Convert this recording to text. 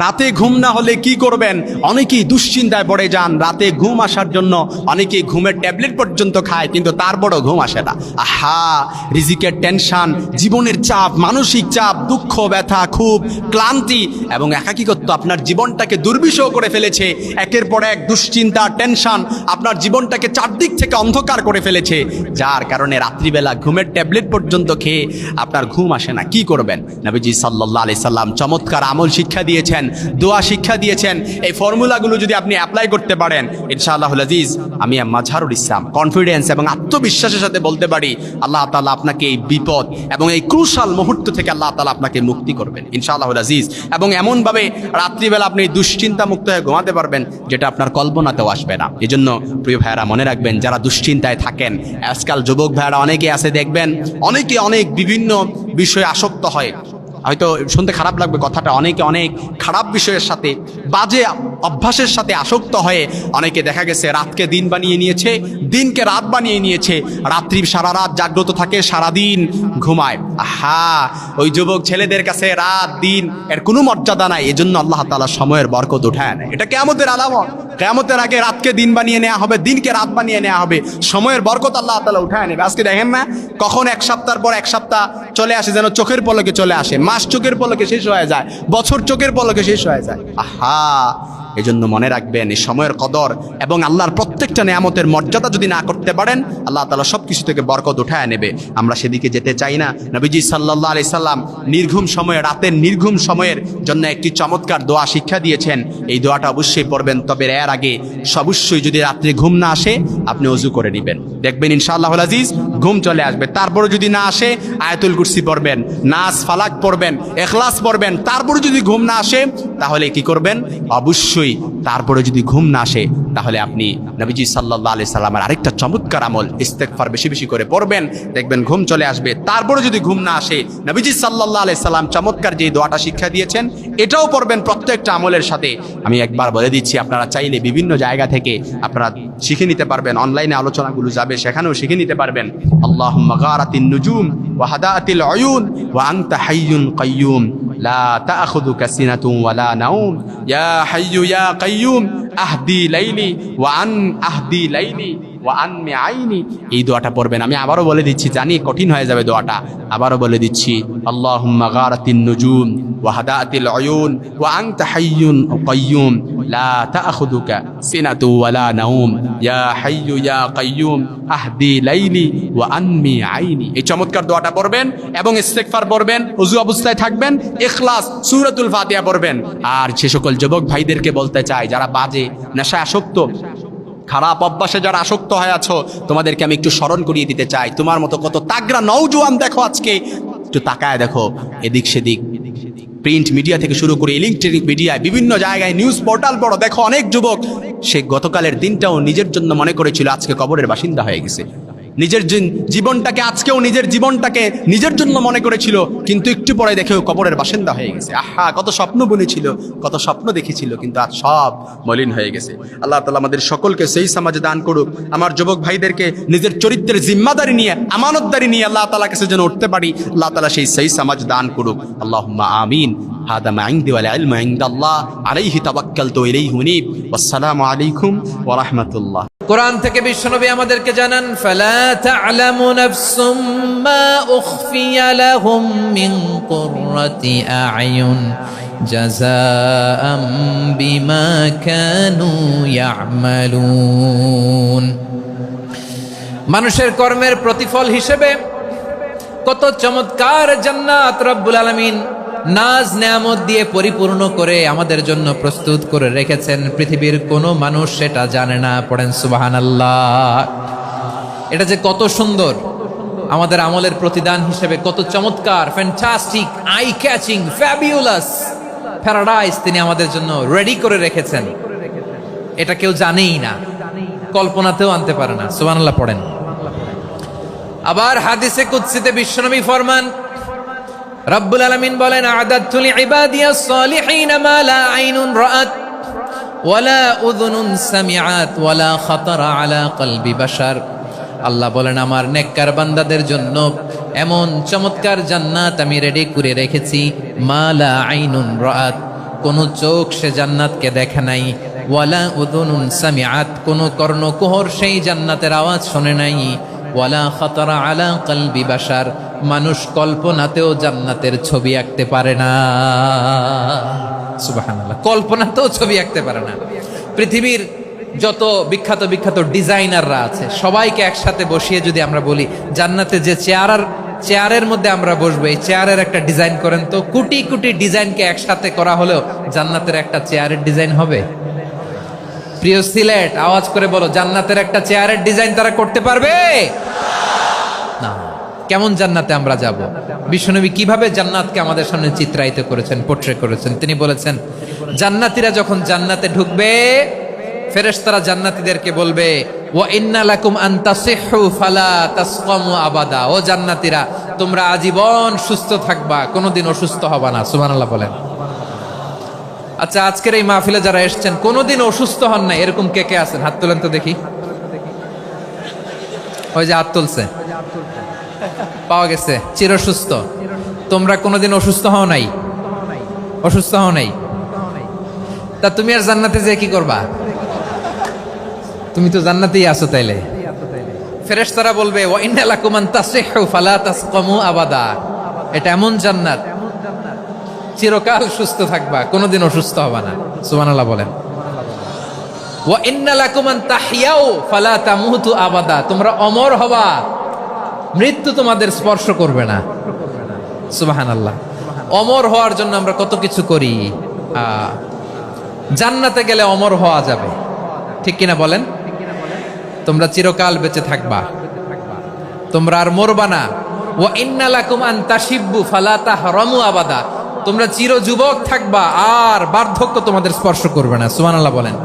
রাতে ঘুম না হলে কি করবেন? অনেকেই দুশ্চিন্তায় পড়ে যান। রাতে ঘুম আসার জন্য অনেকেই ঘুমের ট্যাবলেট পর্যন্ত খায়, কিন্তু তারপরও ঘুম আসে না। আহা, রিজিকের টেনশন, জীবনের চাপ, মানসিক চাপ, দুঃখ, ব্যথা, ক্ষোভ, ক্লান্তি এবং একাকিত্ব আপনার জীবনটাকে দুর্বিষহ করে ফেলেছে। একের পর এক দুশ্চিন্তা, টেনশন আপনার জীবনটাকে চারদিক থেকে অন্ধকার করে ফেলেছে, যার কারণে রাত্রিবেলা ঘুমের ট্যাবলেট পর্যন্ত খেয়ে আপনার ঘুম আসে না। কি করবেন? নবীজি সাল্লাল্লাহু আলাইহি সাল্লাম চমৎকার আমল শিক্ষা দিয়েছেন, দোয়া শিক্ষা দিয়েছেন। এই ফর্মুলাগুলো যদি আপনি অ্যাপ্লাই করতে পারেন, ইনশাআল্লাহুল আজিজ, আমি মাঝহারুল ইসলাম কনফিডেন্স এবং আত্মবিশ্বাসের সাথে বলতে পারি, আল্লাহ তাআলা আপনাকে এই বিপদ এবং এই ক্রুশাল মুহূর্ত থেকে আল্লাহ তাআলা আপনাকে মুক্তি করবেন ইনশাআল্লাহুল আজিজ। এবং এমনভাবে রাত্রিবেলা আপনি দুশ্চিন্তা মুক্ত হয়ে ঘুমাতে পারবেন যেটা আপনার কল্পনাতেও আসবে না। এই জন্য প্রিয় ভাইয়েরা মনে রাখবেন, যারা দুশ্চিন্তায় থাকেন, আজকাল যুবক ভাইয়েরা অনেকে আছে দেখবেন, অনেকে অনেক বিভিন্ন বিষয়ে আসক্ত হয়। হয়তো শুনতে খারাপ লাগবে কথাটা, অনেকে অনেক খারাপ বিষয়ের সাথে, বাজে অভ্যাসের সাথে আসক্ত হয়ে অনেকে দেখা গেছে রাতকে দিন বানিয়ে নিয়েছে, দিনকে রাত বানিয়ে নিয়েছে। রাত্রি সারা রাত জাগ্রত থাকে, সারাদিন ঘুমায়। আহা, ওই যুবক ছেলেদের কাছে রাত দিন এর কোনো মর্যাদা নাই। এজন্য আল্লাহ তাআলা সময়ের বরকত উঠায় নেয়। এটা কিয়ামতের আলামত। কিয়ামতের আগে রাতকে দিন বানিয়ে নেওয়া হবে, দিনকে রাত বানিয়ে নেওয়া হবে, সময়ের বরকত আল্লাহ তাআলা উঠায় নেবে। আজকে দেখেন না, কখন এক সপ্তাহের পর এক সপ্তাহ চলে আসে, যেন চোখের পলকে চলে আসে। মাস চোখের পলকে শেষ হয়ে যায়, বছর চোখের পলকে শেষ হয়ে যায়। আহা, এজন্য মনে রাখবেন, এই সময়ের কদর এবং আল্লাহর প্রত্যেকটা নিয়ামতের মর্যাদা যদি না করতে পারেন, আল্লাহ তাআলা সব কিছু থেকে বরকত উঠায় নেবে। আমরা সেদিকে যেতে চাই না। নবীজি সাল্লাল্লাহু আলাইহি সাল্লাম নির্ঘুম সময়ে, রাতের নির্ঘুম সময়ের জন্য একটি চমৎকার দোয়া শিক্ষা দিয়েছেন। এই দোয়াটা অবশ্যই পড়বেন। তবে এর আগে অবশ্যই যদি রাত্রে ঘুম না আসে, আপনি ওযু করে নেবেন, দেখবেন ইনশাআল্লাহুল আজিজ ঘুম চলে আসবে। তারপরে যদি না আসে, আয়াতুল কুরসি পড়বেন, নাস, ফালাক পড়বেন, ইখলাস পড়বেন। তারপরে যদি ঘুম না আসে, তাহলে কি করবেন? অবশ্যই তারপরে যদি ঘুম না আসে, তাহলে আপনি নবীজি সাল্লাল্লাহু আলাইহি সাল্লামের আরেকটা চমৎকার আমল ইস্তেগফার বেশি বেশি করে পড়বেন, দেখবেন ঘুম চলে আসবে। তারপরে যদি ঘুম না আসে, নবীজি সাল্লাল্লাহু আলাইহি সাল্লাম চমৎকার যে দোয়াটা শিক্ষা দিয়েছেন, এটাও পড়বেন প্রত্যেকটা আমলের সাথে। আমি একবার বলে দিচ্ছি, আপনারা চাইলে বিভিন্ন জায়গা থেকে আপনারা শিখে নিতে পারবেন। অনলাইনে আলোচনাগুলো যাবে, সেখানেও শিখে নিতে পারবেন। আল্লাহুম্মা গারাতিন নুজুম ওয়া হাদাআতিল উয়ুন ওয়া আনতা হাইয়ুন কাইয়্যুম লা তাআখুযুকা সিনাতুন ওয়ালা নাওম ইয়া হাইয়্যু ইয়া কাইয়্যুম আহদি লাইলি ওয়া আন আহদি লাইলি ওয়া আনমি আইনি। এই দোয়াটা পড়বেন। আমি আবারও বলে দিচ্ছি, জানি কঠিন হয়ে যাবে দোয়াটা, আবারও বলে দিচ্ছি। আল্লাহুম্মা গারাতিন নুজুম ওয়া হাদাআতিল উয়ুন ওয়া আনতা হাইয়ুন কাইয়্যুম লা তাআখুযুকা সিনাতুন ওয়ালা নাওম ইয়া হাইয়্যু ইয়া কাইয়্যুম আহদি লাইলি ওয়া আনমি আইনি। এই চমৎকার দোয়াটা পড়বেন এবং ইস্তেগফার পড়বেন, ওযু অবস্থায় থাকবেন, ইখলাস, সূরাতুল ফাতিহা পড়বেন। আর সে সকল যুবক ভাইদেরকে বলতে চাই, যারা বাজে নেশায় আসক্ত, খারাপ অভ্যাসে যারা আসক্ত হয়ে আছো, তোমাদেরকে আমি একটু স্মরণ করিয়ে দিতে চাই। তোমার মতো কত তাগড়া নওজোয়ান দেখো, আজকে একটু তাকায় দেখো এদিক সেদিক, প্রিন্ট মিডিয়া থেকে শুরু করে ইলেকট্রনিক মিডিয়ায়, বিভিন্ন জায়গায় নিউজ পোর্টাল পড়ো, দেখো অনেক যুবক সে গতকালের দিনটাও নিজের জন্য মনে করেছিল, আজকে কবরের বাসিন্দা হয়ে গেছে। নিজের জীবনটাকে, আজকেও নিজের জীবনটাকে নিজের জন্য মনে করেছিল, কিন্তু একটু পরে দেখেও কবরের বাসিন্দা হয়ে গেছে। আহা, কত স্বপ্ন বুনেছিল, কত স্বপ্ন দেখেছিল, কিন্তু আজ সব মলিন হয়ে গেছে। আল্লাহ তাআলা আমাদের সকলকে সেই সমাজ দান করুক। আমার যুবক ভাইদেরকে নিজের চরিত্রের জিম্মাদারি নিয়ে, আমানতদারি নিয়ে আল্লাহ তাআলা কাছে যেন উঠতে পারি, আল্লাহ তাআলা সেই সমাজ দান করুক। আল্লাহুম্মা আমিন। হাদা মা ইনদি ওয়াল ইলমু ইনদাল্লাহ আলাইহি তাওয়াক্কালতু ইলাইহি উনীব। ওয়াসসালামু আলাইকুম ওয়া রাহমাতুল্লাহ। কোরআন থেকে বিশ্বনবী আমাদেরকে জানান, ফালা তা'লামু নাফসুম মা উখফিয়া লাহুম মিন কুররাতি আ'য়ুন জাযাআম বিমা কানু ইয়া'মালুন। মানুষের কর্মের প্রতিফল হিসেবে কত চমৎকার জান্নাত রব্বুল আলামিন নাজ নেয়ামত দিয়ে পরিপূর্ণ করে আমাদের জন্য প্রস্তুত করে রেখেছেন। পৃথিবীর কোনো মানুষ সেটা জানে না। পড়েন সুবহানাল্লাহ। এটা যে কত সুন্দর, আমাদের আমলের প্রতিদান হিসেবে কত চমৎকার, fantastic, eye catching, fabulous paradise তিনি আমাদের জন্য রেডি করে রেখেছেন। এটা কেউ জানেই না, কল্পনাতেও আনতে পারে না। সুবহানাল্লাহ পড়েন। আবার হাদিসে কুদসিতে বিশ্বনবী ফরমান, রব্বুল আলামিন বলেন, আ'দাদতু লিইবাদিয়াস সালিহিন মা লা আইনুন রাআত ওয়ালা উযুনুন সামিআত ওয়ালা খাতারা আলা কলবি বাশার। আল্লাহ বলেন, আমার নেককার বান্দাদের জন্য এমন চমৎকার জান্নাত আমি রেডি করে রেখেছি, মা লা আইনুন রাআত, কোন চোখ সে জান্নাতকে দেখে নাই, ওয়ালা উযুনুন সামিআত, কোন কর্ণকুহর সেই জান্নাতের আওয়াজ শোনে নাই, ওয়ালা খাতারা আলা কলবি বাশার, মানুষ কল্পনাতেও জান্নাতের ছবি আঁকতে পারে না। সুবহানাল্লাহ, কল্পনাতেও ছবি আঁকতে পারে না। পৃথিবীর যত বিখ্যাত বিখ্যাত ডিজাইনাররা আছে সবাইকে একসাথে বসিয়ে যদি আমরা বলি জান্নাতে যে চেয়ারের মধ্যে আমরা বসবো, এই চেয়ারের একটা ডিজাইন করেন তো, কোটি কোটি ডিজাইনকে একসাথে করা হলেও জান্নাতের একটা চেয়ারের ডিজাইন হবে? প্রিয় সিলেট, আওয়াজ করে বলো, জান্নাতের একটা চেয়ারের ডিজাইন তারা করতে পারবে না। কেমন জান্নাতে আমরা যাব? বিশ্বনবী কিভাবে জান্নাতকে আমাদের সামনে চিত্রায়িত করেছেন, পোট্রে করেছেন? তিনি বলেছেন, জান্নাতীরা যখন জান্নাতে ঢুকবে, ফেরেশতারা জান্নাতীদেরকে বলবে, ওয়া ইন্না লাকুম আন তাসিহু ফালা তাসকামু আবাদা, ও জান্নাতীরা তোমরা আজীবন সুস্থ থাকবা, কোনোদিন অসুস্থ হবা না। সুবহানাল্লাহ বলেন। আচ্ছা, আজকের এই মাহফিলে যারা এসেছেন কোনোদিন অসুস্থ হন না, এরকম কে কে আছেন? হাত তোলেন তো দেখি। ওই যে হাত তুলছে, পাওয়া গেছে, চিরসুস্থ। তোমরা কোনোদিন অসুস্থ হও নাই? অসুস্থ হও নাই? তা তুমি আর জান্নাতে যে কি করবা? তুমি তো জান্নাতেই আছো তাইলে। ফেরেশতারা বলবে, ওয়া ইন্না লাকুম আন তাসিহু ফালা তাসকামু আবাদা, এটা এমন জান্নাত চিরকাল সুস্থ থাকবা, কোনোদিন অসুস্থ হবা না। সুবহানাল্লাহ বলেন। ওয়া ইন্না লাকুম আন তাহইয়াউ ফালা তামুতু আবাদা, তোমরা অমর হবা, মৃত্যু তোমাদের স্পর্শ করবে না। সুবহানাল্লাহ। অমর হওয়ার জন্য আমরা কত কিছু করি। জান্নাতে গেলে অমর হওয়া যাবে, ঠিক কিনা বলেন? তোমরা চিরকাল বেঁচে থাকবা, তোমরা আর মরবা না। ওয়া ইন্না লাকুম আন তাশিব্বু ফালা তাহরামু আবাদা, তোমরা চির যুবক থাকবা, আর বার্ধক্য তোমাদের স্পর্শ করবে না। সুবহানাল্লাহ বলেন।